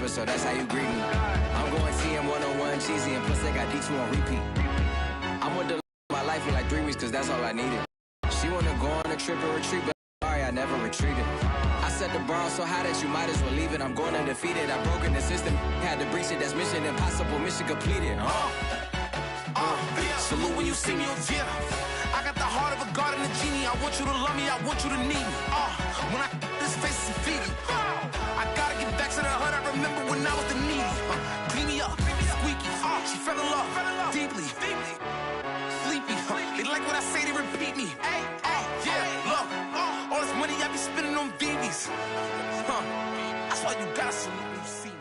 so that's how you greet me. I'm going TM 101 cheesy, and plus they got D2 on repeat. I'm with the my life in like 3 weeks, cause that's all I needed. She wanna go on a trip and retreat, but sorry, I never retreated. I set the bar so high that you might as well leave it. I'm going undefeated. I broken the system, had to breach it. That's mission impossible, mission completed. Salute when you see me, yeah. I got the heart of a god and a genie. I want you to love me, I want you to need me. When I this face is Fiji. I gotta get back to the hood. I remember when I was the needy. Clean me up, squeaky. She fell in love deeply. Sleepy. They like what I say, they repeat me. Yeah, look. All this money I be spending on BBs. That's why you gotta salute when you see me.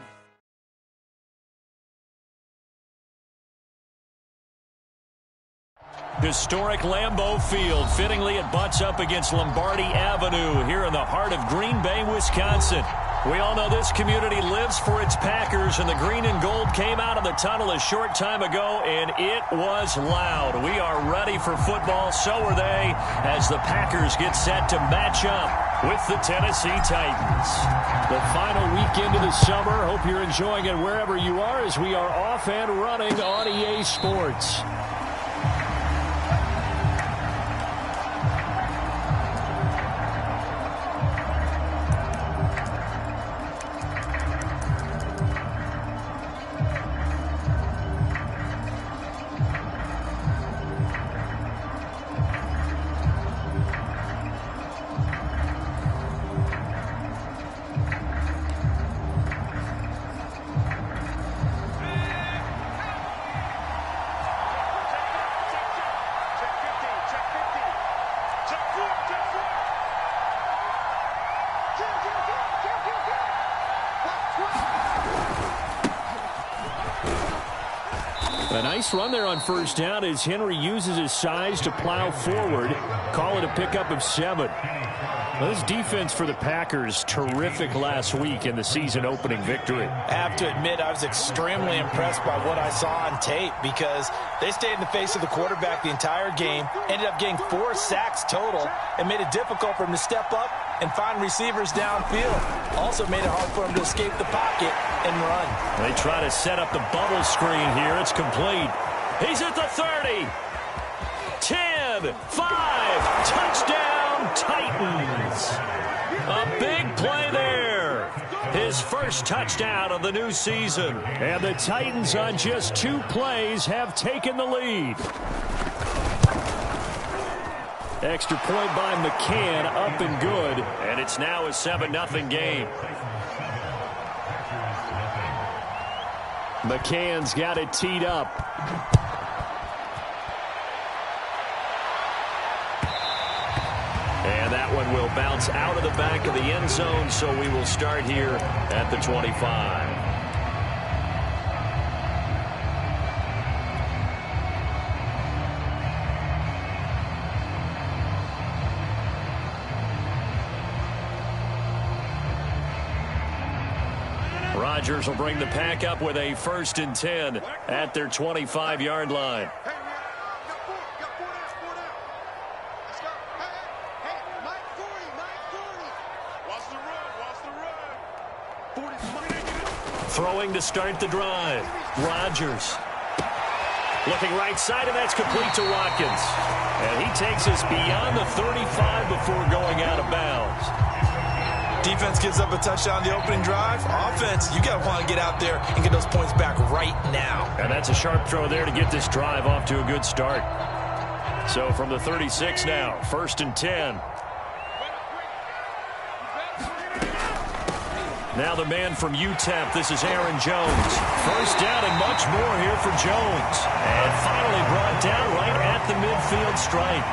Historic Lambeau Field. Fittingly, it butts up against Lombardi Avenue here in the heart of Green Bay, Wisconsin. We all know this community lives for its Packers, and the green and gold came out of the tunnel a short time ago, and it was loud. We are ready for football. So are they, as the Packers get set to match up with the Tennessee Titans. The final weekend of the summer. Hope you're enjoying it wherever you are, as we are off and running on EA Sports. A nice run there on first down as Henry uses his size to plow forward. Call it a pickup of 7. Well, this defense for the Packers, terrific last week in the season-opening victory. I have to admit, I was extremely impressed by what I saw on tape because they stayed in the face of the quarterback the entire game, ended up getting 4 sacks total, and made it difficult for him to step up and find receivers downfield. Also made it hard for him to escape the pocket and run. They try to set up the bubble screen here. It's complete. He's at the 30. 10, 5, touchdown Titans. A big play there. His first touchdown of the new season. And the Titans on just 2 plays have taken the lead. Extra point by McCann, up and good. And it's now a 7-0 game. McCann's got it teed up. And that one will bounce out of the back of the end zone, so we will start here at the 25. Rodgers will bring the pack up with a 1st and 10 at their 25-yard line. Throwing to start the drive. Rodgers. Looking right side, and that's complete to Watkins. And he takes us beyond the 35 before going out of bounds. Defense gives up a touchdown the opening drive. Offense, you got to want to get out there and get those points back right now. And that's a sharp throw there to get this drive off to a good start. So from the 36 now, 1st and 10. Now the man from UTEP, this is Aaron Jones. First down and much more here for Jones. And finally brought down right at the midfield stripe.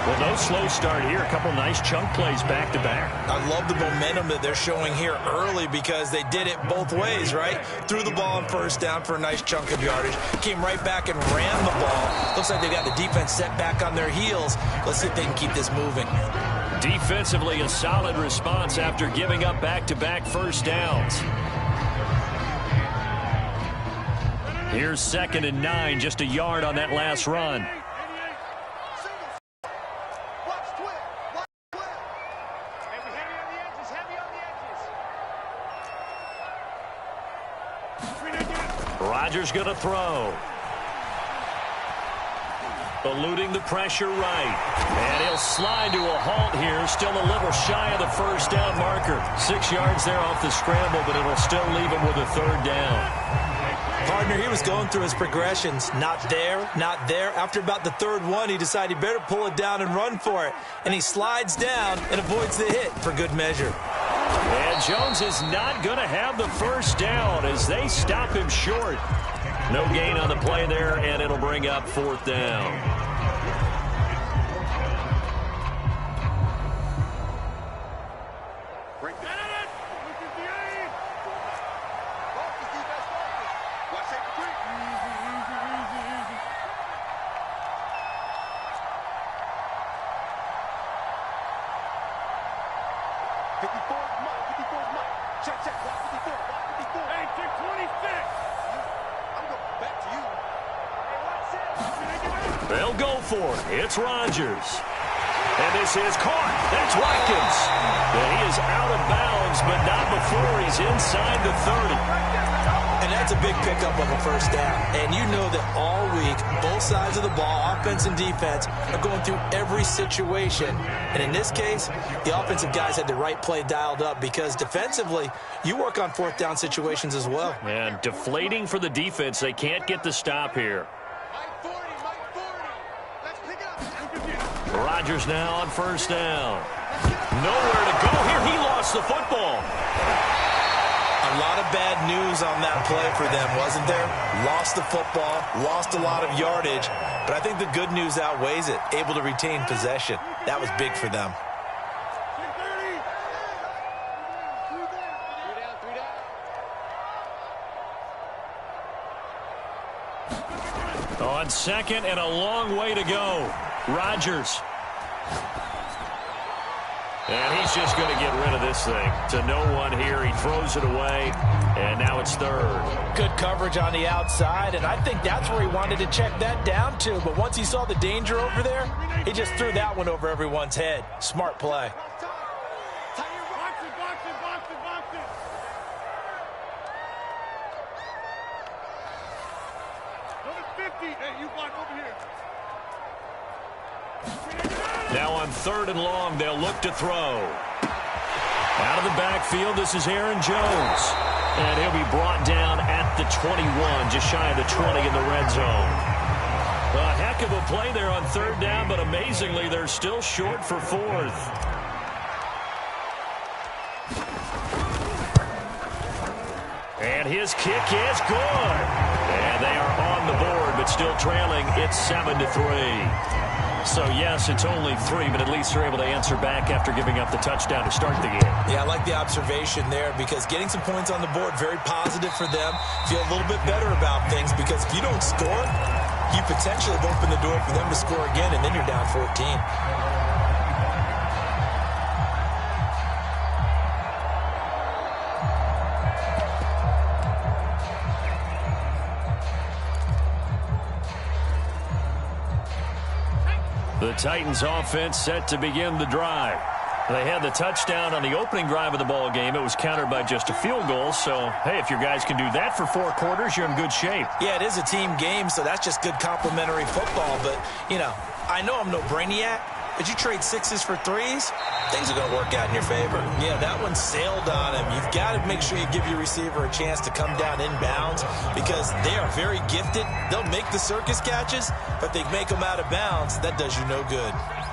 Well, no slow start here. A couple nice chunk plays back-to-back. I love the momentum that they're showing here early because they did it both ways, right? Threw the ball on first down for a nice chunk of yardage. Came right back and ran the ball. Looks like they got the defense set back on their heels. Let's see if they can keep this moving. Defensively, a solid response after giving up back-to-back first downs. Here's 2nd and 9, just a yard on that last run. Rodgers going to throw. Eluding the pressure right. And he'll slide to a halt here. Still a little shy of the first down marker. 6 yards there off the scramble, but it'll still leave him with a third down. Partner, he was going through his progressions. Not there, not there. After about the third one, he decided he better pull it down and run for it. And he slides down and avoids the hit for good measure. And Jones is not going to have the first down as they stop him short. No gain on the play there, and it'll bring up fourth down. They'll go for it. It's Rodgers. And this is caught. That's Watkins. And he is out of bounds, but not before he's inside the 30. And that's a big pickup of a first down. And you know that all week, both sides of the ball, offense and defense, are going through every situation. And in this case, the offensive guys had the right play dialed up because defensively, you work on fourth down situations as well. And deflating for the defense. They can't get the stop here. Rodgers now on first down. Nowhere to go here. He lost the football. A lot of bad news on that play for them, wasn't there? Lost the football, lost a lot of yardage, but I think the good news outweighs it. Able to retain possession. That was big for them. On second and a long way to go. Rodgers. And he's just going to get rid of this thing. To no one here. He throws it away. And now it's third. Good coverage on the outside. And I think that's where he wanted to check that down to. But once he saw the danger over there, he just threw that one over everyone's head. Smart play. Now on third and long, they'll look to throw. Out of the backfield, this is Aaron Jones. And he'll be brought down at the 21, just shy of the 20 in the red zone. A heck of a play there on third down, but amazingly, they're still short for fourth. And his kick is good. And they are on the board, but still trailing. It's 7-3. So, yes, it's only 3, but at least they're able to answer back after giving up the touchdown to start the game. Yeah, I like the observation there because getting some points on the board, very positive for them. Feel a little bit better about things because if you don't score, you potentially have opened the door for them to score again, and then you're down 14. The Titans offense set to begin the drive. They had the touchdown on the opening drive of the ball game. It was countered by just a field goal. So, hey, if your guys can do that for 4 quarters, you're in good shape. Yeah, it is a team game, so that's just good complimentary football. But, you know, I know I'm no brainiac, but you trade 6s for 3s, things are going to work out in your favor. Yeah, that one sailed on him. You've got to make sure you give your receiver a chance to come down inbounds because they are very gifted. They'll make the circus catches, but they make them out of bounds. That does you no good.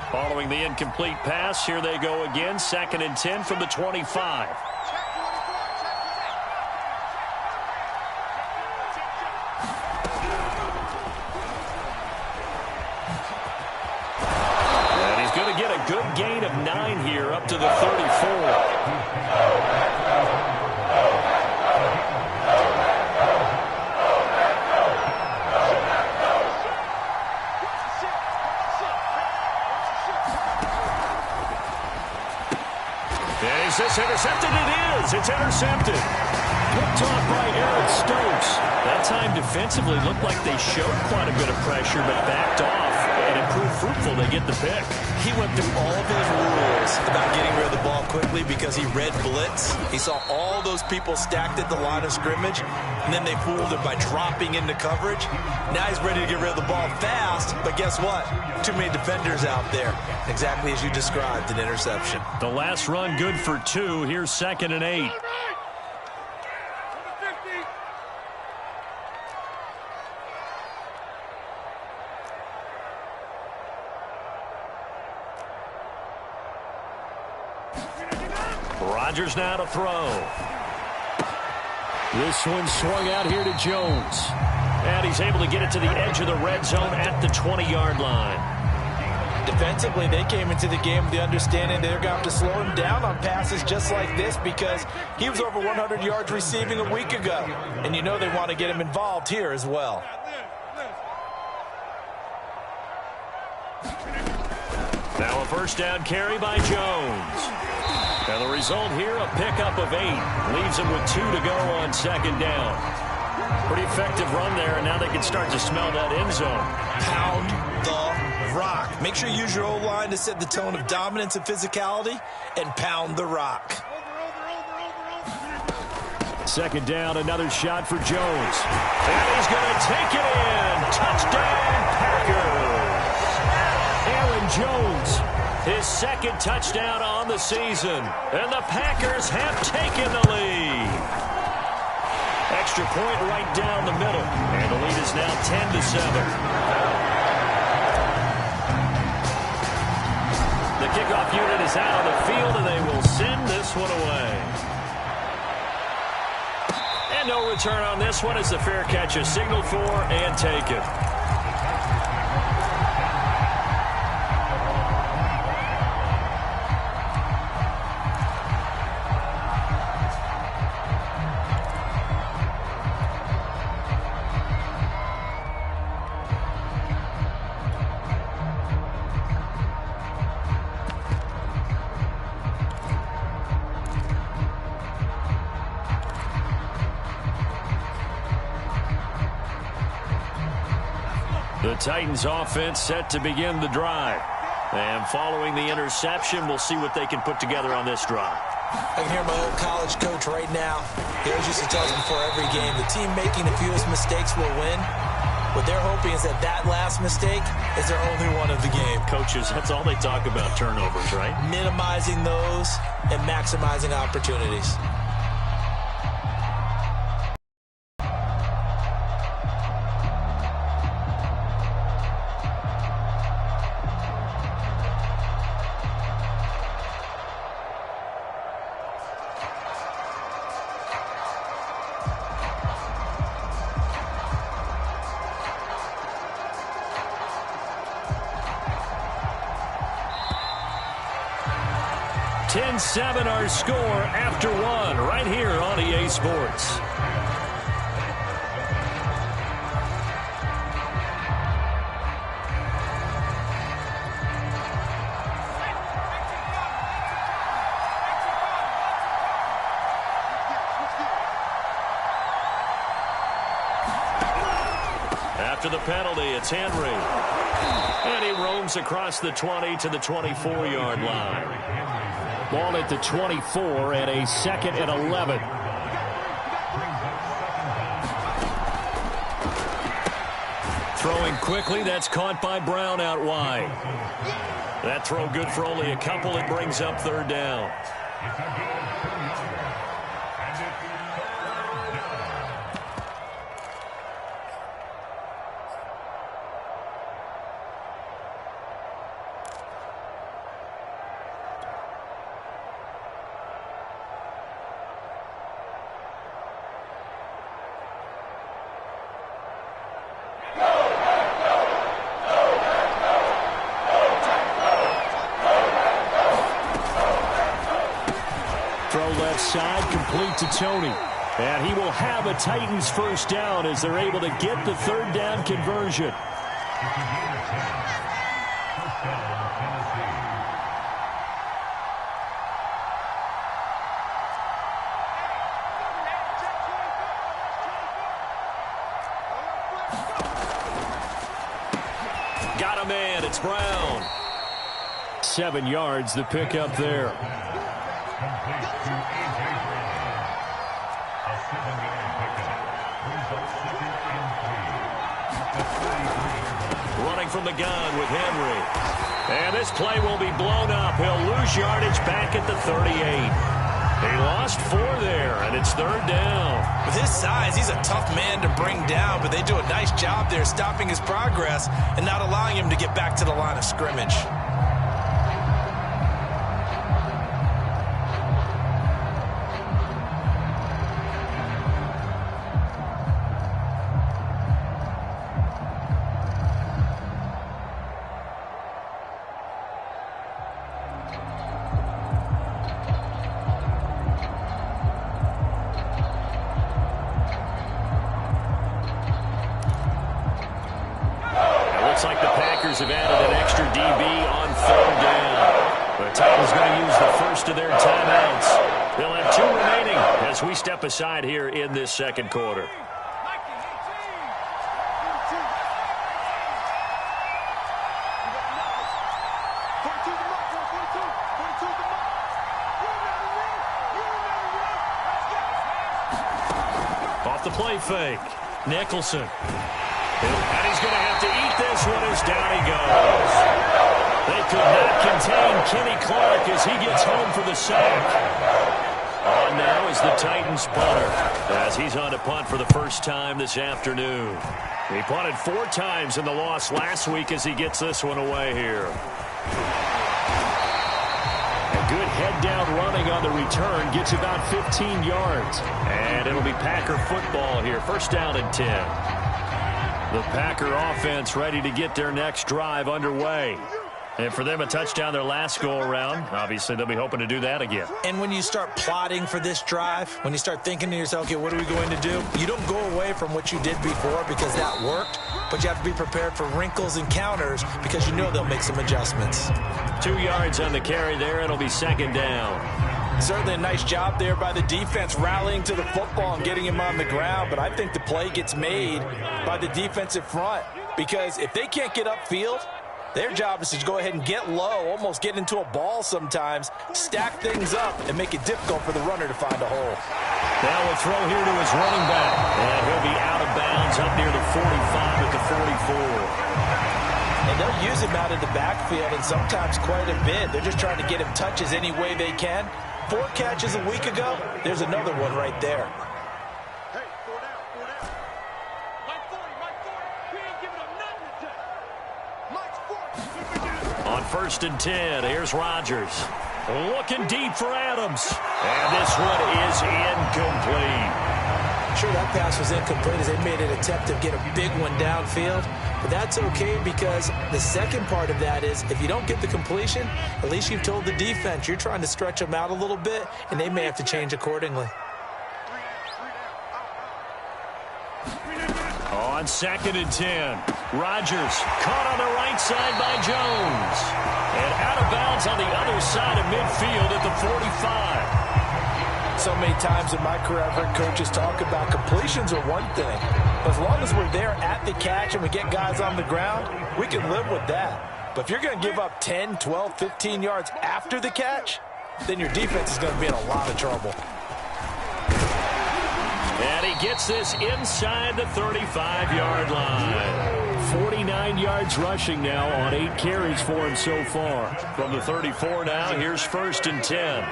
Following the incomplete pass, here they go again. 2nd and 10 from the 25. Good gain of 9 here up to the 34. And is this intercepted? It is. It's intercepted. Picked off by Eric Stokes. That time defensively looked like they showed quite a bit of pressure but backed off. And if prove fruitful. They get the pick. He went through all of his rules about getting rid of the ball quickly because he read blitz. He saw all those people stacked at the line of scrimmage, and then they fooled him by dropping into coverage. Now he's ready to get rid of the ball fast, but guess what? Too many defenders out there. Exactly as you described, an interception. The last run good for 2. Here's 2nd and 8. Rodgers now to throw. This one swung out here to Jones. And he's able to get it to the edge of the red zone at the 20-yard line. Defensively, they came into the game with the understanding they're going to have to slow him down on passes just like this because he was over 100 yards receiving a week ago. And you know they want to get him involved here as well. Now a first down carry by Jones. And the result here, a pickup of 8. Leaves him with 2 to go on 2nd down. Pretty effective run there, and now they can start to smell that end zone. Pound the rock. Make sure you use your O-line to set the tone of dominance and physicality, and pound the rock. 2nd down, another shot for Jones. And he's going to take it in. Touchdown, Packers. Aaron Jones, his 2nd touchdown on the season. And the Packers have taken the lead. Extra point right down the middle. And the lead is now 10-7. The kickoff unit is out on the field, and they will send this one away. And no return on this one as the fair catch is signaled for and taken. The Titans offense set to begin the drive. And following the interception, we'll see what they can put together on this drive. I can hear my old college coach right now. He always used to tell us before every game, the team making the fewest mistakes will win. What they're hoping is that that last mistake is their only one of the game. Coaches, that's all they talk about, turnovers, right? Minimizing those and maximizing opportunities. Seven our score after 1 right here on EA Sports. After the penalty, it's Henry. And he roams across the 20 to the 24-yard line. Ball at the 24 and a 2nd and 11. Throwing quickly, that's caught by Brown out wide. That throw good for only a couple. It brings up 3rd down. Side complete to Tony. And he will have a Titans first down as they're able to get the 3rd down conversion. Got him man. It's Brown. 7 yards the pickup there. Running from the gun with Henry. And this play will be blown up. He'll lose yardage back at the 38. He lost 4 there, and it's 3rd down. With his size, he's a tough man to bring down, but they do a nice job there stopping his progress and not allowing him to get back to the line of scrimmage. Looks like the Packers have added an extra DB on 3rd down. The Titans going to use the first of their timeouts. They'll have 2 remaining as we step aside here in this second quarter. Off the play fake. Nicholson. And he's going to have to eat this one as down he goes. They could not contain Kenny Clark as he gets home for the sack. On now is the Titans punter as he's on to punt for the first time this afternoon. He punted 4 times in the loss last week as he gets this one away here. A good head-down running on the return gets about 15 yards. And it'll be Packer football here. First down and 10. The Packer offense ready to get their next drive underway. And for them, a touchdown their last go-around. Obviously, they'll be hoping to do that again. And when you start plotting for this drive, when you start thinking to yourself, okay, what are we going to do? You don't go away from what you did before because that worked, but you have to be prepared for wrinkles and counters because you know they'll make some adjustments. 2 yards on the carry there. It'll be 2nd down. Certainly a nice job there by the defense rallying to the football and getting him on the ground, but I think the play gets made by the defensive front because if they can't get upfield, their job is to go ahead and get low, almost get into a ball sometimes, stack things up, and make it difficult for the runner to find a hole. Now we'll throw here to his running back, and he'll be out of bounds up near the 45 at the 44. And they'll use him out of the backfield and sometimes quite a bit. They're just trying to get him touches any way they can. 4 catches a week ago, there's another one right there. Hey, 4 down, 4 down. Mike 40, Mike 40. We ain't giving him nothing to take. Mike's 40. On 1st and 10, here's Rodgers. Looking deep for Adams. And this one is incomplete. Sure, that pass was incomplete as they made an attempt to get a big one downfield. But that's okay because the second part of that is if you don't get the completion, at least you've told the defense you're trying to stretch them out a little bit, and they may have to change accordingly. On 2nd and 10, Rodgers caught on the right side by Jones. And out of bounds on the other side of midfield at the 45. So many times in my career, I've heard coaches talk about completions are one thing. But as long as we're there at the catch and we get guys on the ground, we can live with that. But if you're going to give up 10, 12, 15 yards after the catch, then your defense is going to be in a lot of trouble. And he gets this inside the 35-yard line. 49 yards rushing now on 8 carries for him so far. From the 34 now, here's 1st and 10.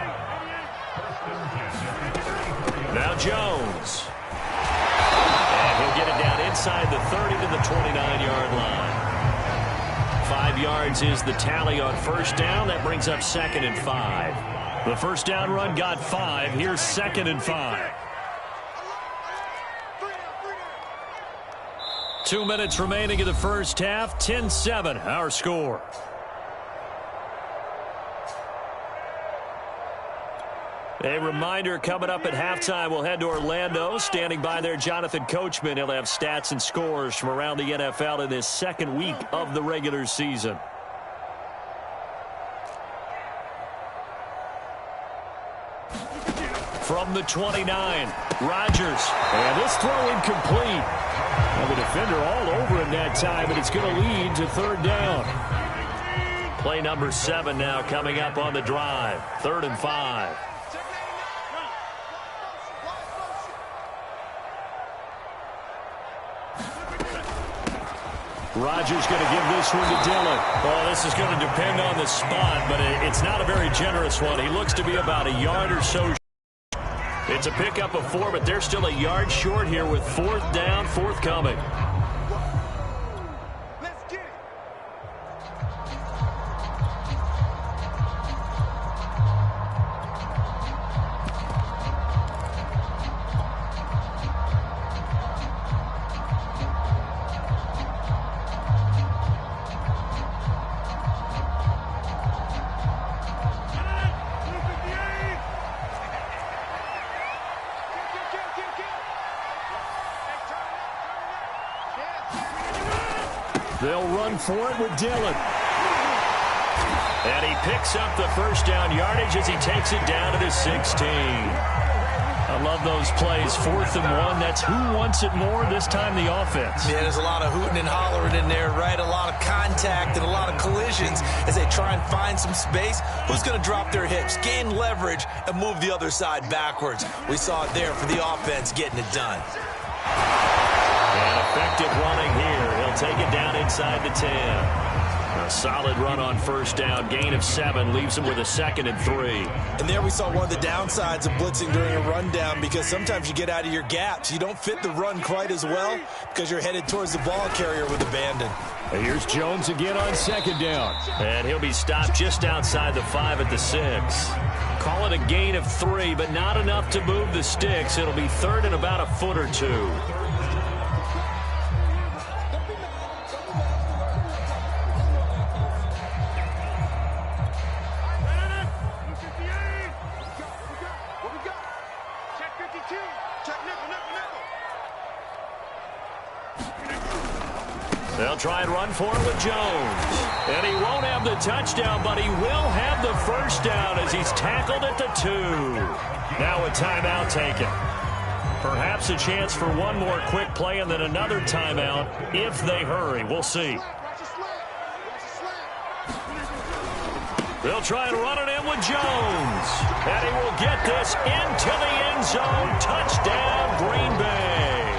Now Jones. And he'll get it down inside the 30 to the 29-yard line. 5 yards is the tally on 1st down. That brings up 2nd and 5. The 1st down run got 5. Here's 2nd and 5. 2 minutes remaining in the first half. 10-7, our score. A reminder, coming up at halftime, we'll head to Orlando. Standing by there, Jonathan Coachman. He'll have stats and scores from around the NFL in this second week of the regular season. From from the 29. Rodgers. And this throw incomplete. And the defender all over him that time, and it's going to lead to third down. Play number 7 now coming up on the drive. 3rd and 5. Rodgers going to give this one to Dillon. Well, this is going to depend on the spot, but it's not a very generous one. He looks to be about a yard or so. It's a pickup of 4, but they're still a yard short here with 4th down, forthcoming. They'll run for it with Dillon. And he picks up the first down yardage as he takes it down to the 16. I love those plays. 4th and 1. That's who wants it more, this time the offense. Yeah, there's a lot of hooting and hollering in there, right? A lot of contact and a lot of collisions as they try and find some space. Who's going to drop their hips, gain leverage, and move the other side backwards? We saw it there for the offense getting it done. And effective running here. He'll take it down inside the 10. A solid run on first down. Gain of 7 leaves him with a 2nd and 3. And there we saw one of the downsides of blitzing during a rundown, because sometimes you get out of your gaps. You don't fit the run quite as well because you're headed towards the ball carrier with abandon. Here's Jones again on 2nd down. And he'll be stopped just outside the 5 at the 6. Call it a gain of 3, but not enough to move the sticks. It'll be 3rd and about a foot or 2. They'll try and run for it with Jones. And he won't have the touchdown, but he will have the first down as he's tackled at the 2. Now a timeout taken. Perhaps a chance for one more quick play and then another timeout if they hurry. We'll see. They'll try and run it in with Jones. And he will get this into the end zone. Touchdown, Green Bay.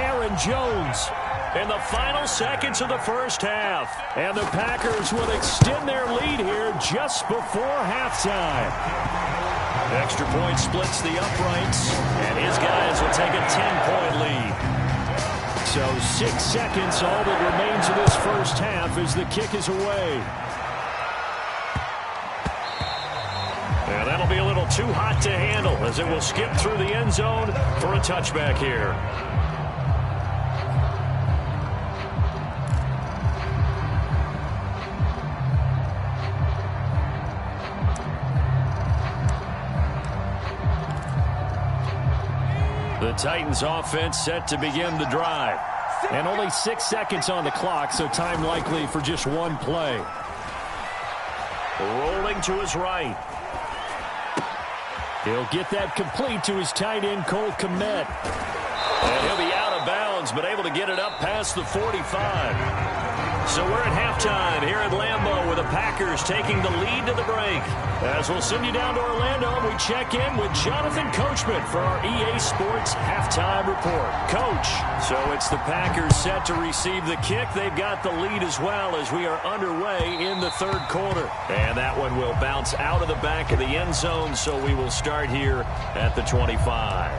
Aaron Jones in the final seconds of the first half. And the Packers will extend their lead here just before halftime. Extra point splits the uprights, and his guys will take a 10-point lead. So 6 seconds, all that remains of this first half as the kick is away. And that'll be a little too hot to handle as it will skip through the end zone for a touchback here. The Titans offense set to begin the drive. And only 6 seconds on the clock, so time likely for just one play. Rolling to his right. He'll get that complete to his tight end, Cole Kmet. And he'll be out of bounds, but able to get it up past the 45. So we're at halftime here at Lambeau with the Packers taking the lead to the break. As we'll send you down to Orlando, we check in with Jonathan Coachman for our EA Sports Halftime Report. Coach, so it's the Packers set to receive the kick. They've got the lead as well as we are underway in the third quarter. And that one will bounce out of the back of the end zone, so we will start here at the 25.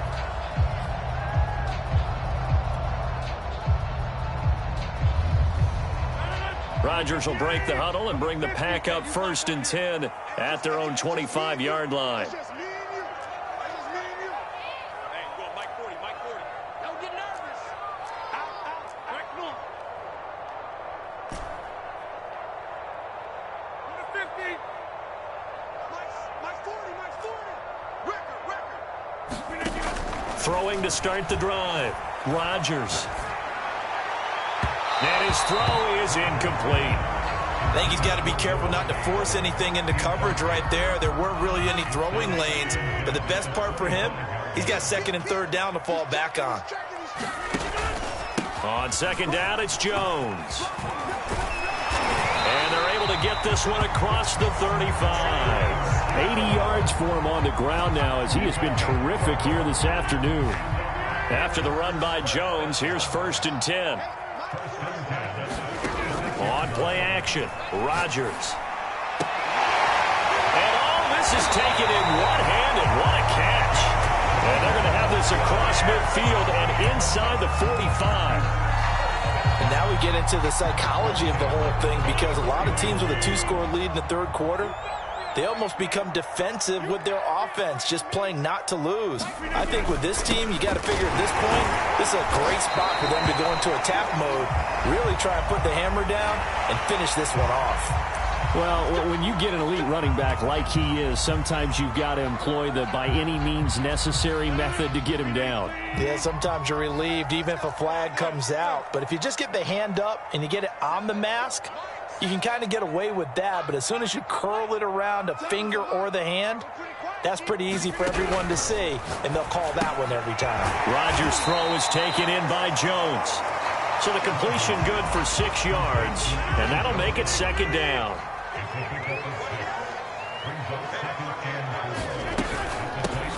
Rodgers will break the huddle and bring the pack up 1st and 10 at their own 25-yard line. Throwing to start the drive. Rodgers. And his throw is incomplete. I think he's got to be careful not to force anything into coverage right there. There weren't really any throwing lanes, but the best part for him, he's got second and third down to fall back on. On second down, it's Jones. And they're able to get this one across the 35. 80 yards for him on the ground now as he has been terrific here this afternoon. After the run by Jones, here's 1st and 10. On play action, Rodgers. And all this is taken in one-handed. What a catch. And they're going to have this across midfield and inside the 45. And now we get into the psychology of the whole thing, because a lot of teams with a 2-score lead in the third quarter, they almost become defensive with their offense, just playing not to lose. I think with this team, you got to figure at this point, this is a great spot for them to go into attack mode, really try and put the hammer down and finish this one off. Well, when you get an elite running back like he is, sometimes you've got to employ the by any means necessary method to get him down. Yeah, sometimes you're relieved even if a flag comes out. But if you just get the hand up and you get it on the mask, you can kind of get away with that. But as soon as you curl it around a finger or the hand, that's pretty easy for everyone to see, and they'll call that one every time. Rodgers' throw is taken in by Jones. So the completion good for 6 yards, and that'll make it second down.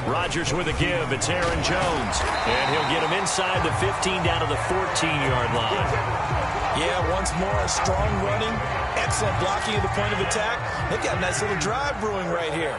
Rodgers with a give. It's Aaron Jones. And he'll get him inside the 15 down to the 14-yard line. Yeah, once more, strong running, excellent blocking at the point of attack. They've got a nice little drive brewing right here.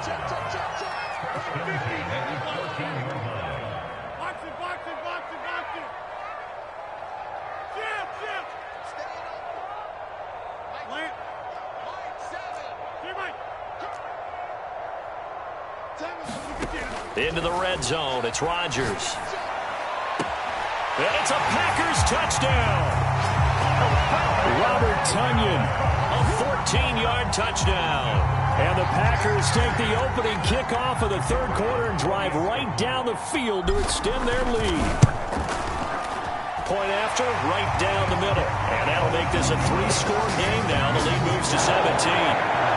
Into the red zone. It's Rodgers. And it's a Packers touchdown. Robert Tonyan. A 14-yard touchdown. And the Packers take the opening kickoff of the third quarter and drive right down the field to extend their lead. Point after, right down the middle. And that'll make this a 3-score game now. The lead moves to 17.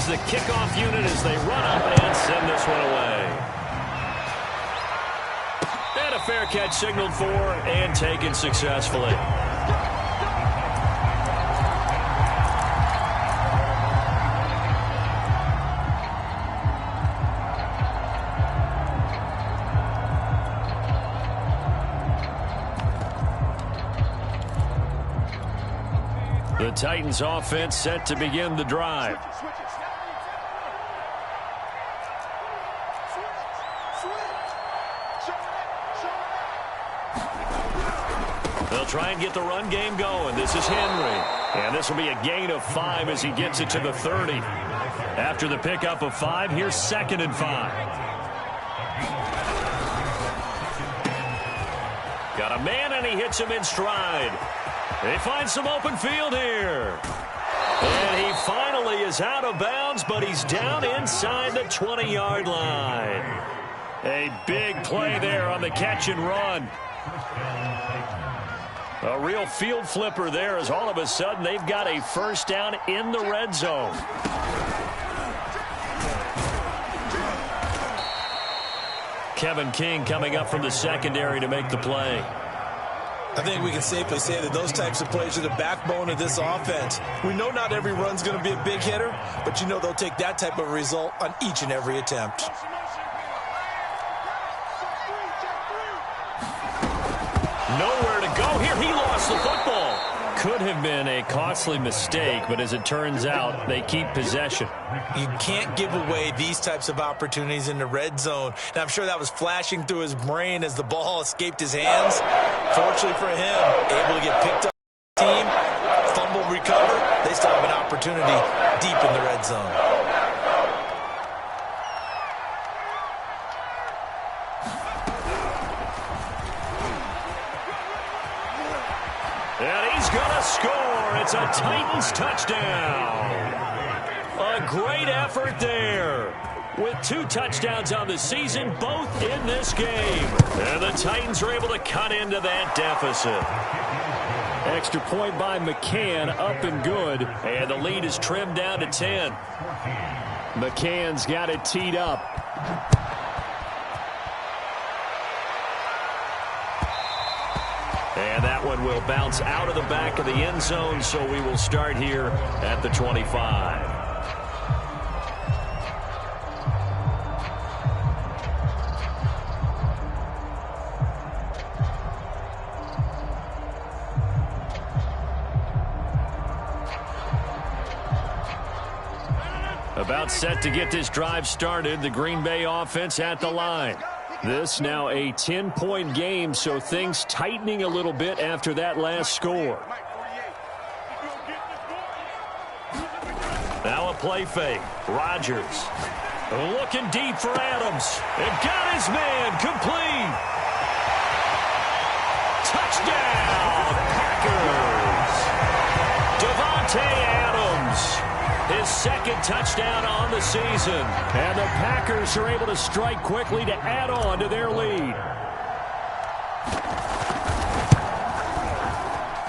The kickoff unit as they run up and send this one away. And a fair catch signaled for and taken successfully. The Titans offense set to begin the drive. They'll try and get the run game going. This is Henry. And this will be a gain of 5 as he gets it to the 30. After the pickup of 5, here's 2nd and 5. Got a man, and he hits him in stride. They find some open field here. And he finally is out of bounds, but he's down inside the 20-yard line. A big play there on the catch and run. A real field flipper there, as all of a sudden they've got a first down in the red zone. Kevin King coming up from the secondary to make the play. I think we can safely say that those types of plays are the backbone of this offense. We know not every run's going to be a big hitter, but you know they'll take that type of result on each and every attempt. Nowhere to go here. He lost the football. Could have been a costly mistake, but as it turns out, they keep possession. You can't give away these types of opportunities in the red zone. And I'm sure that was flashing through his brain as the ball escaped his hands. Fortunately for him, able to get picked up by the team, fumble, recover. They still have an opportunity deep in the red zone. And he's going to score. It's a Titans touchdown. A great effort there. with 2 touchdowns on the season, both in this game. And the Titans are able to cut into that deficit. Extra point by McCann, up and good. And the lead is trimmed down to 10. McCann's got it teed up. And that one will bounce out of the back of the end zone, so we will start here at the 25. About set to get this drive started. The Green Bay offense at the line. This now a 10-point game, so things tightening a little bit after that last score. Now a play fake. Rodgers looking deep for Adams. And got his man complete. Touchdown, Packers. Devontae Adams. His second touchdown on the season. And the Packers are able to strike quickly to add on to their lead.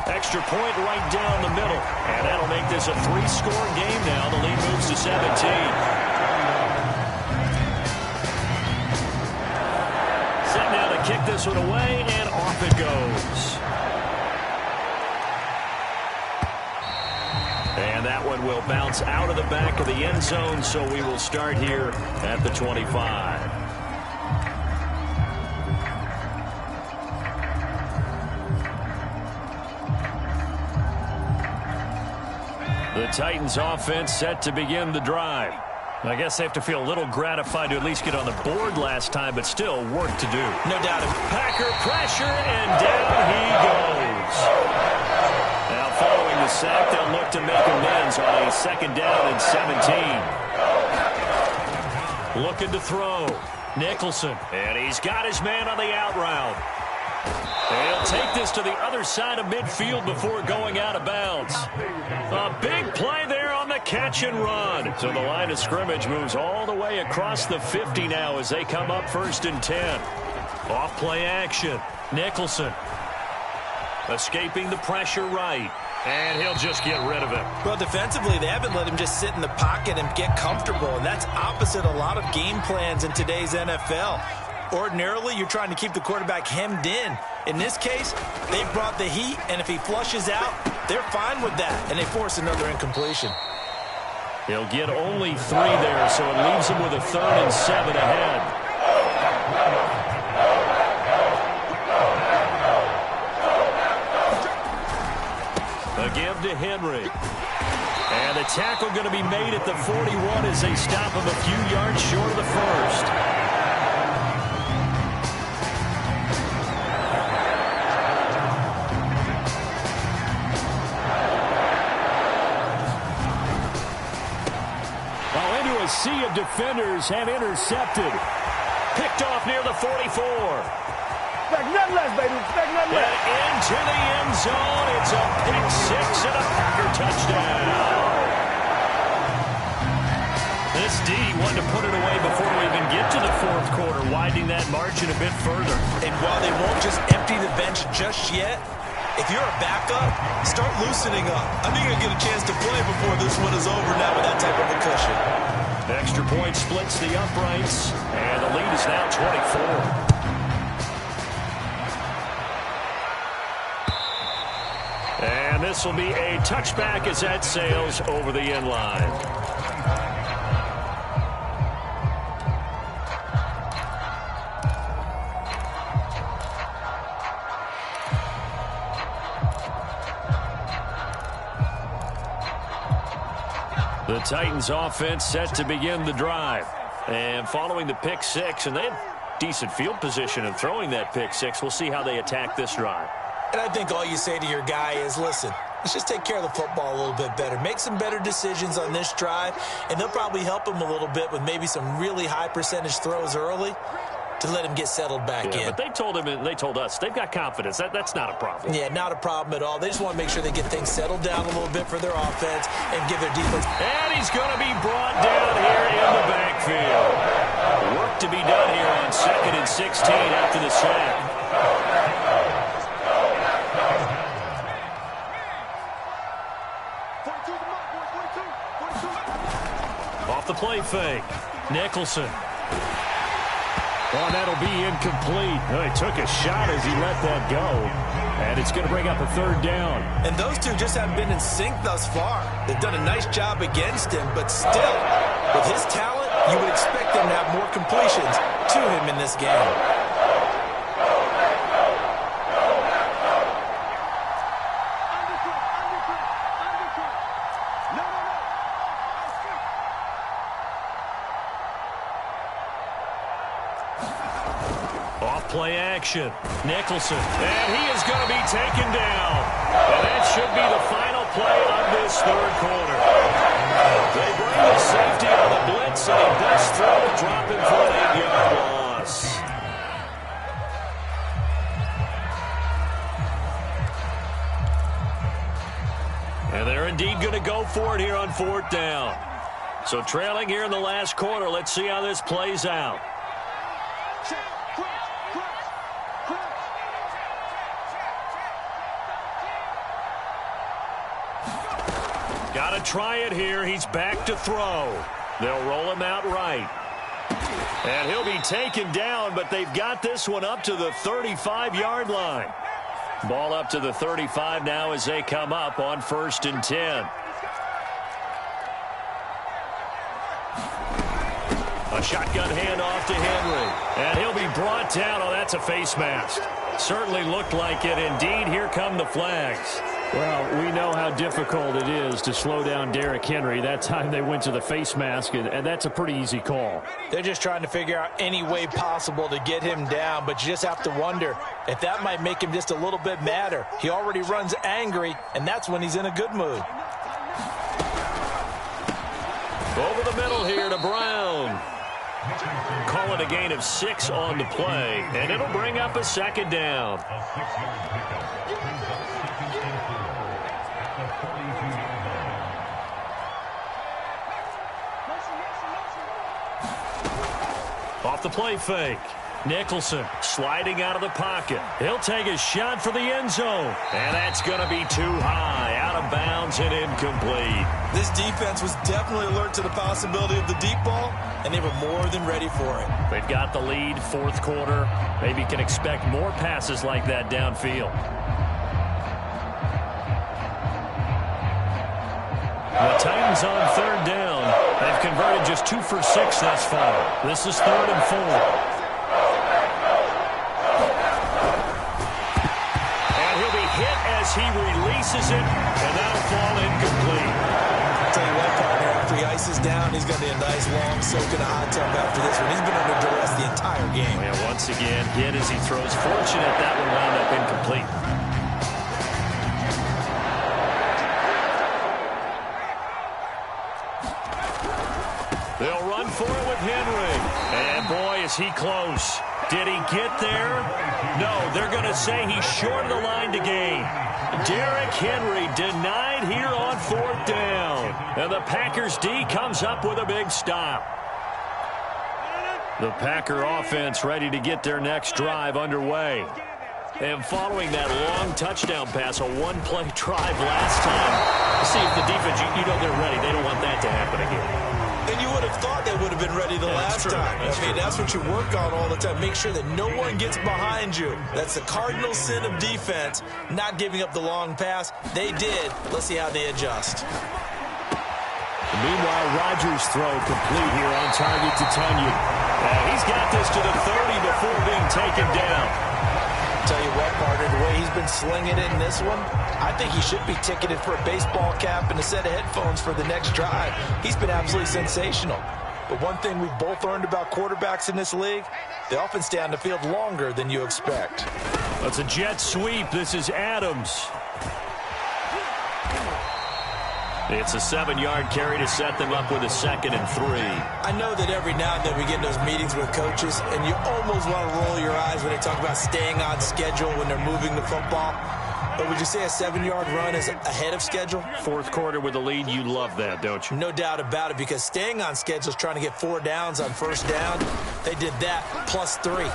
Extra point right down the middle. And that'll make this a 3-score game now. The lead moves to 17. Set now to kick this one away, and off it goes. And that one will bounce out of the back of the end zone, so we will start here at the 25. The Titans offense set to begin the drive. I guess they have to feel a little gratified to at least get on the board last time, but still work to do. No doubt. Packer pressure, and down he goes. Now following the sack, they'll look to make amends on a 2nd down and 17. Looking to throw. Nicholson, and he's got his man on the out route. He'll take this to the other side of midfield before going out of bounds. A big play there on the catch and run. So the line of scrimmage moves all the way across the 50 now as they come up 1st and 10. Off play action. Nicholson escaping the pressure right. And he'll just get rid of it. Well, defensively, they haven't let him just sit in the pocket and get comfortable. And that's opposite a lot of game plans in today's NFL. Ordinarily, you're trying to keep the quarterback hemmed in. In this case, they brought the heat, and if he flushes out, they're fine with that, and they force another incompletion. He'll get only 3 there, so it leaves him with a 3rd and 7 ahead. A give to Henry. And the tackle going to be made at the 41 as they stop him a few yards short of the 1st. Sea of defenders have intercepted. Picked off near the 44. Expect nothing less, baby. Expect nothing less. And into the end zone. It's a pick 6 and a Packer touchdown. This D wanted to put it away before we even get to the 4th quarter, widening that margin a bit further. And while they won't just empty the bench just yet, if you're a backup, start loosening up. I think you'll get a chance to play before this one is over now with that type of a cushion. Extra point splits the uprights, and the lead is now 24. And this will be a touchback as that sails over the end line. The Titans offense set to begin the drive. And following the pick 6, and they have decent field position in throwing that pick 6. We'll see how they attack this drive. And I think all you say to your guy is, listen, let's just take care of the football a little bit better. Make some better decisions on this drive, and they'll probably help him a little bit with maybe some really high percentage throws early to let him get settled back in. But they told him, and they told us, they've got confidence. That's not a problem. Yeah, not a problem at all. They just want to make sure they get things settled down a little bit for their offense and give their defense. And he's going to be brought down here in the backfield. 16 after the sack. Off the play fake. Nicholson. Oh, that'll be incomplete. Oh, he took a shot as he let that go. And it's going to bring up a third down. And those two just haven't been in sync thus far. They've done a nice job against him, but still, with his talent, you would expect them to have more completions to him in this game. Play action. Nicholson. And he is going to be taken down. And that should be the final play of this third quarter. They bring the safety on the blitz, and he busts through, dropping for an 8-yard loss. And they're indeed going to go for it here on fourth down. So trailing here in the last quarter. Let's see how this plays out. Got to try it here. He's back to throw. They'll roll him out right. And he'll be taken down, but they've got this one up to the 35-yard line. Ball up to the 35 now as they come up on 1st and 10. A shotgun handoff to Henry. And he'll be brought down. Oh, that's a face mask. Certainly looked like it. Indeed, here come the flags. Well, we know how difficult it is to slow down Derrick Henry. That time they went to the face mask, and that's a pretty easy call. They're just trying to figure out any way possible to get him down, but you just have to wonder if that might make him just a little bit madder. He already runs angry, and that's when he's in a good mood. Over the middle here to Brown. Call it a gain of 6 on the play, and it'll bring up a second down. Off the play fake. Nicholson sliding out of the pocket. He'll take a shot for the end zone. And that's going to be too high. Out of bounds and incomplete. This defense was definitely alert to the possibility of the deep ball, and they were more than ready for it. They've got the lead, fourth quarter. Maybe can expect more passes like that downfield. The Titans on third down. They've converted just 2 for 6 thus far. This is 3rd and 4. And he'll be hit as he releases it, and that'll fall incomplete. I'll tell you what, partner, after he ices down, he's going to be a nice long soak in a hot tub after this one. He's been under duress the entire game. And once again, hit as he throws. Fortunate that one wound up incomplete. They'll run for it with Henry. And boy, is he close. Did he get there? No, they're going to say he's short of the line to gain. Derrick Henry denied here on 4th down. And the Packers D comes up with a big stop. The Packer offense ready to get their next drive underway. And following that long touchdown pass, a one-play drive last time. See if the defense, you know they're ready. They don't want that to happen again. And you would have thought they would have been ready the last time. I mean, that's what you work on all the time. Make sure that no one gets behind you. That's the cardinal sin of defense, not giving up the long pass. They did. Let's see how they adjust. Meanwhile, Rodgers' throw complete here on target to Tunyon. He's got this to the 30 before being taken down. Tell you what, partner, the way he's been slinging it in this one, I think he should be ticketed for a baseball cap and a set of headphones for the next drive. He's been absolutely sensational. But one thing we've both learned about quarterbacks in this league, they often stay on the field longer than you expect. That's a jet sweep. This is Adams. It's a 7-yard carry to set them up with a 2nd and 3. I know that every now and then we get in those meetings with coaches, and you almost want to roll your eyes when they talk about staying on schedule when they're moving the football. But would you say a 7-yard run is ahead of schedule? Fourth quarter with a lead, you love that, don't you? No doubt about it, because staying on schedule is trying to get 4 downs on 1st down. they did that +3.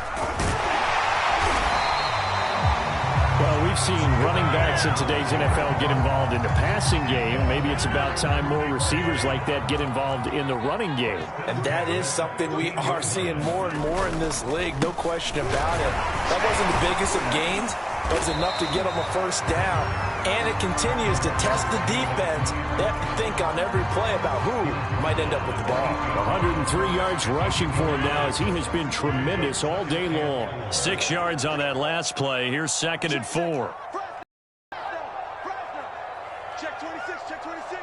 Well, we've seen running backs in today's NFL get involved in the passing game. Maybe it's about time more receivers like that get involved in the running game. And that is something we are seeing more and more in this league, no question about it. That wasn't the biggest of gains, but it's enough to get them a first down. And it continues to test the defense. They have to think on every play about who might end up with the ball. 103 yards rushing for him now as he has been tremendous all day long. 6 yards on that last play. Here's 2nd and 4. Check 26, check 26.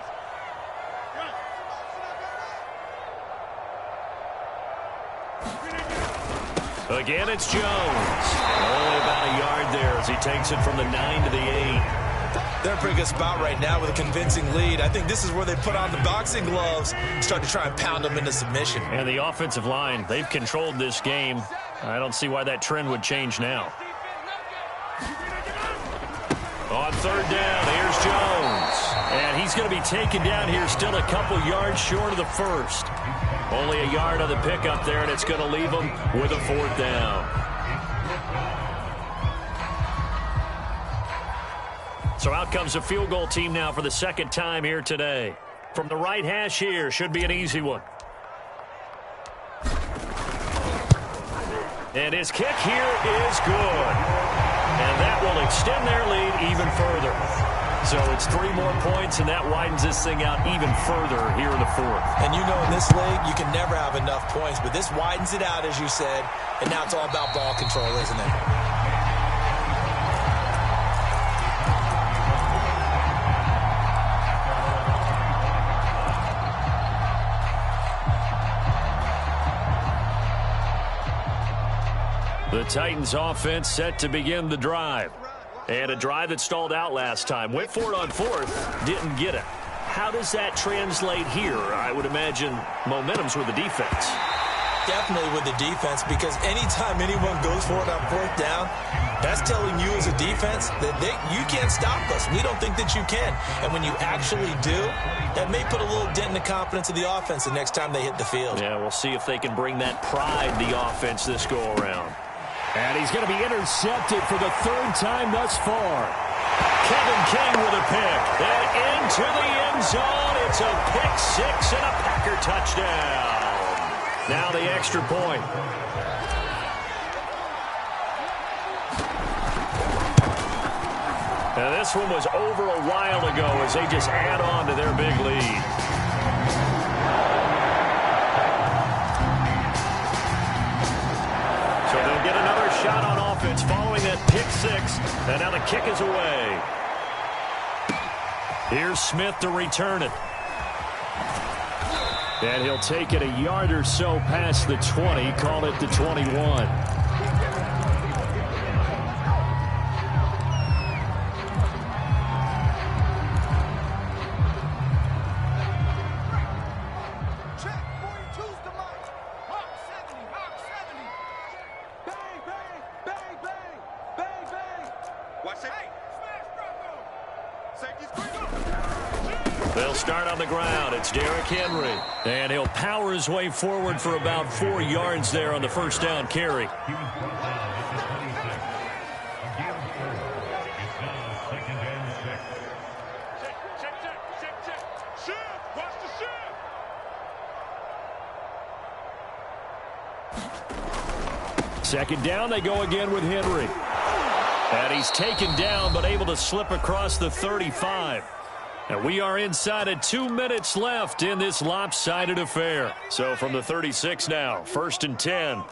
Again, it's Jones. Only about a yard there as he takes it from the 9 to the 8. They're in a pretty good spot right now with a convincing lead. I think this is where they put on the boxing gloves and start to try and pound them into submission. And the offensive line, they've controlled this game. I don't see why that trend would change now. On 3rd down, here's Jones. And he's going to be taken down here still a couple yards short of the first. Only a yard on the pickup there, and it's going to leave him with a 4th down. So out comes the field goal team now for the 2nd time here today. From the right hash here, should be an easy one. And his kick here is good. And that will extend their lead even further. So it's 3 more points, and that widens this thing out even further here in the 4th. And you know in this league, you can never have enough points, but this widens it out, as you said, and now it's all about ball control, isn't it? The Titans offense set to begin the drive. And a drive that stalled out last time. Went for it on 4th, didn't get it. How does that translate here? I would imagine momentum's with the defense. Definitely with the defense, because anytime anyone goes for it on 4th down, that's telling you as a defense that you can't stop us. We don't think that you can. And when you actually do, that may put a little dent in the confidence of the offense the next time they hit the field. Yeah, we'll see if they can bring that pride to the offense this go-around. And he's going to be intercepted for the 3rd time thus far. Kevin King with a pick. And into the end zone. It's a pick 6 and a Packer touchdown. Now the extra point. And this one was over a while ago as they just add on to their big lead. So they'll get another shot on offense following that pick 6. And now the kick is away. Here's Smith to return it. And he'll take it a yard or so past the 20, call it the 21. They'll start on the ground. It's Derrick Henry. And he'll power his way forward for about 4 yards there on the first down carry. Second down, they go again with Henry. And he's taken down but able to slip across the 35. And we are inside of 2 minutes left in this lopsided affair. So from the 36 now, 1st and 10. Watch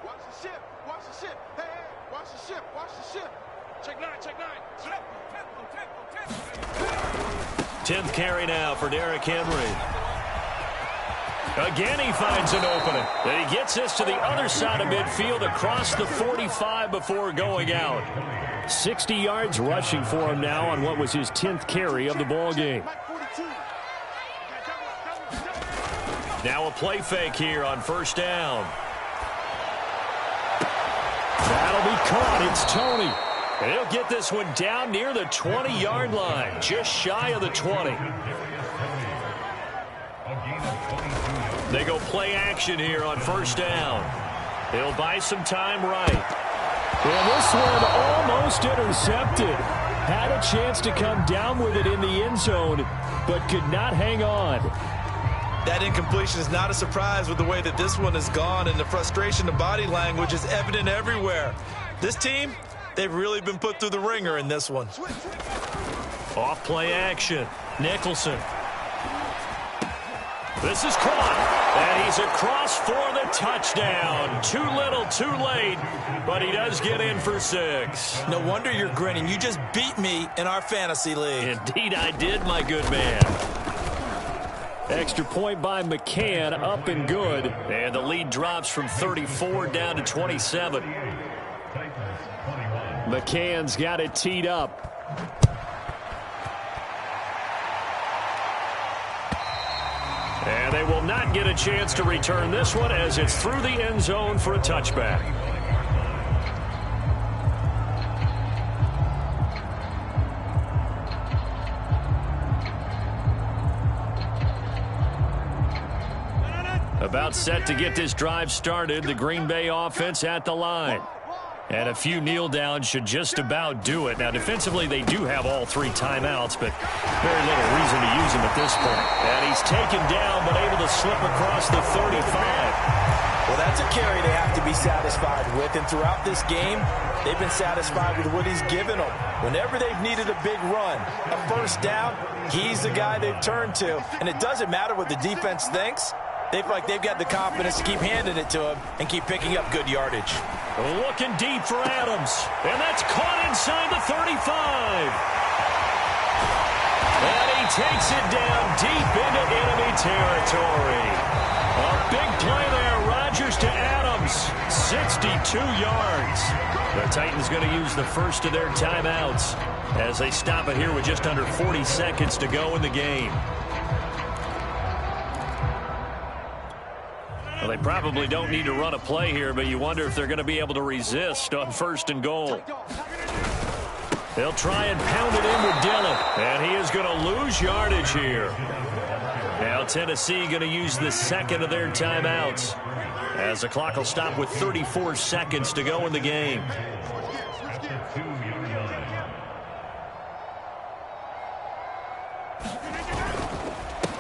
the ship. Watch the ship. Hey, watch the ship. Watch the ship. Check 9. Check 9. 10th carry now for Derrick Henry. Again, he finds an opening. And he gets this to the other side of midfield across the 45 before going out. 60 yards rushing for him now on what was his 10th carry of the ball game. Now a play fake here on first down. That'll be caught. It's Tony. And he'll get this one down near the 20-yard line, just shy of the 20. They go play action here on first down. He'll buy some time right. And this one almost intercepted. Had a chance to come down with it in the end zone, but could not hang on. That incompletion is not a surprise with the way that this one has gone, and the frustration, the body language is evident everywhere. This team, they've really been put through the ringer in this one. Off play action. Nicholson. This is caught, and he's across for the touchdown. Too little, too late, but he does get in for 6. No wonder you're grinning. You just beat me in our fantasy league. Indeed I did, my good man. Extra point by McCann, up and good. And the lead drops from 34 down to 27. McCann's got it teed up. And they will not get a chance to return this one as it's through the end zone for a touchback. About set to get this drive started. The Green Bay offense at the line. And a few kneel downs should just about do it. Now, defensively, they do have all 3 timeouts, but very little reason to use them at this point. And he's taken down, but able to slip across the 35. Well, that's a carry they have to be satisfied with. And throughout this game, they've been satisfied with what he's given them. Whenever they've needed a big run, a first down, he's the guy they've turned to. And it doesn't matter what the defense thinks. They feel like they've got the confidence to keep handing it to him and keep picking up good yardage. Looking deep for Adams. And that's caught inside the 35. And he takes it down deep into enemy territory. A big play there. Rodgers to Adams. 62 yards. The Titans going to use the first of their timeouts as they stop it here with just under 40 seconds to go in the game. Well, they probably don't need to run a play here, but you wonder if they're going to be able to resist on first and goal. They'll try and pound it in with Dillon, and he is going to lose yardage here. Now Tennessee going to use the second of their timeouts as the clock will stop with 34 seconds to go in the game.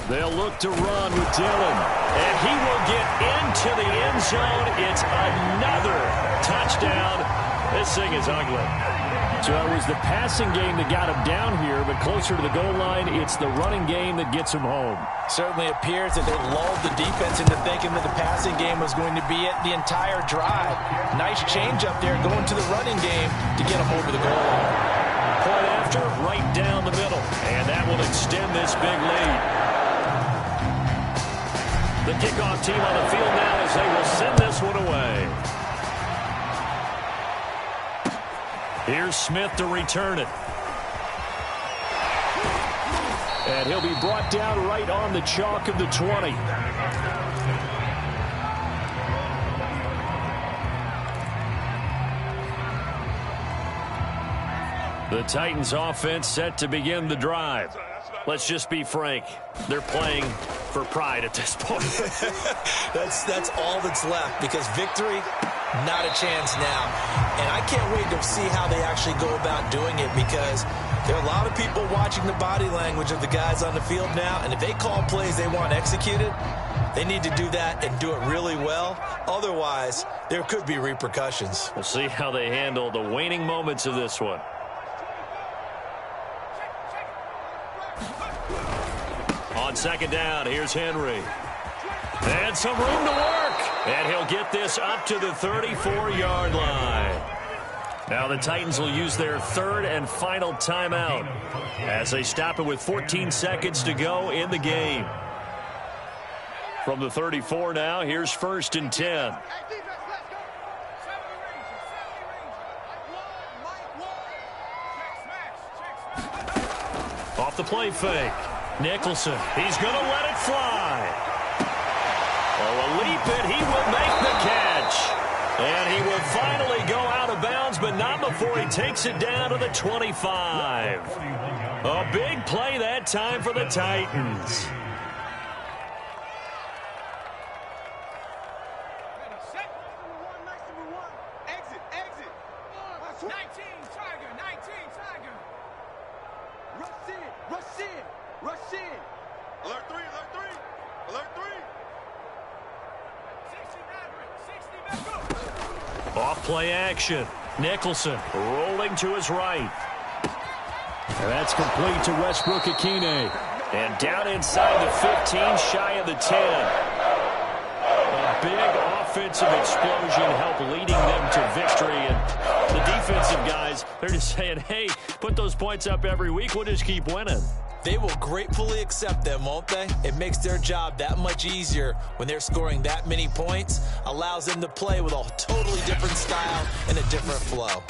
They'll look to run with Dillon, and he will get into the end zone. It's another touchdown. This thing is ugly. So it was the passing game that got him down here, but closer to the goal line, it's the running game that gets him home. Certainly appears that they lulled the defense into thinking that the passing game was going to be it the entire drive. Nice change up there going to the running game to get him over the goal line. Point after, right down the middle, and that will extend this big lead. The kickoff team on the field now as they will send this one away. Here's Smith to return it. And he'll be brought down right on the chalk of the 20. The Titans offense set to begin the drive. Let's just be frank. They're playing for pride at this point. That's all that's left, because victory, not a chance now. And I can't wait to see how they actually go about doing it, because there are a lot of people watching the body language of the guys on the field now, and if they call plays they want executed, they need to do that and do it really well. Otherwise, there could be repercussions. We'll see how they handle the waning moments of this one. On second down, here's Henry. And some room to work. And he'll get this up to the 34-yard line. Now the Titans will use their third and final timeout as they stop it with 14 seconds to go in the game. From the 34 now, here's first and 10. Off the play fake. Nicholson, he's going to let it fly. Oh, a leap it, he will make the catch. And he will finally go out of bounds, but not before he takes it down to the 25. A big play that time for the Titans. 19 Tiger, 19 Tiger. Rush in, rush in, rush in. Alert 3, alert 3, alert 3. 60 Maverick, 60 Maverick. Off play action. Nicholson rolling to his right. And that's complete to Westbrook-Ikhine. And down inside the 15, shy of the 10. A big offensive explosion helped leading them to victory. And the defensive guys, they're just saying, hey, put those points up every week. We'll just keep winning. They will gratefully accept them, won't they? It makes their job that much easier when they're scoring that many points. Allows them to play with a totally different style and a different flow.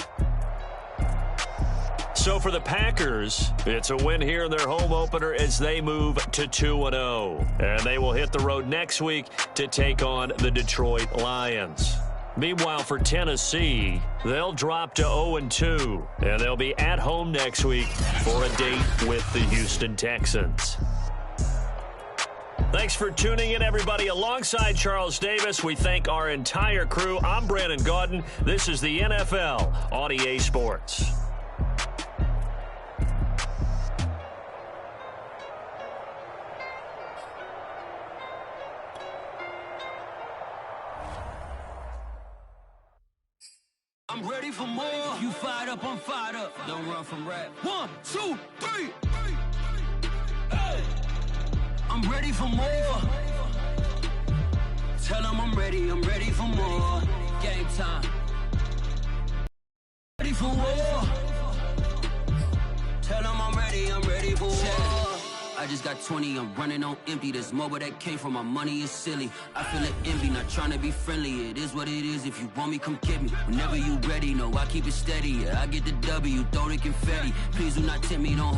So for the Packers, it's a win here in their home opener as they move to 2-0. And they will hit the road next week to take on the Detroit Lions. Meanwhile, for Tennessee, they'll drop to 0-2. And they'll be at home next week for a date with the Houston Texans. Thanks for tuning in, everybody. Alongside Charles Davis, we thank our entire crew. I'm Brandon Gaudin. This is the NFL on EA Sports. I'm ready for more. You fired up, I'm fired up. Don't run from rap. 1, 2, 3. Hey. I'm ready for more. Tell them I'm ready for more. Game time. Ready for war. Tell them I'm ready for war. I just got 20, I'm running on empty. This mobile that came from my money is silly. I feel it envy, not trying to be friendly. It is what it is, if you want me, come get me. Whenever you ready, no, I keep it steady. Yeah, I get the W, throw the confetti. Please do not tempt me, don't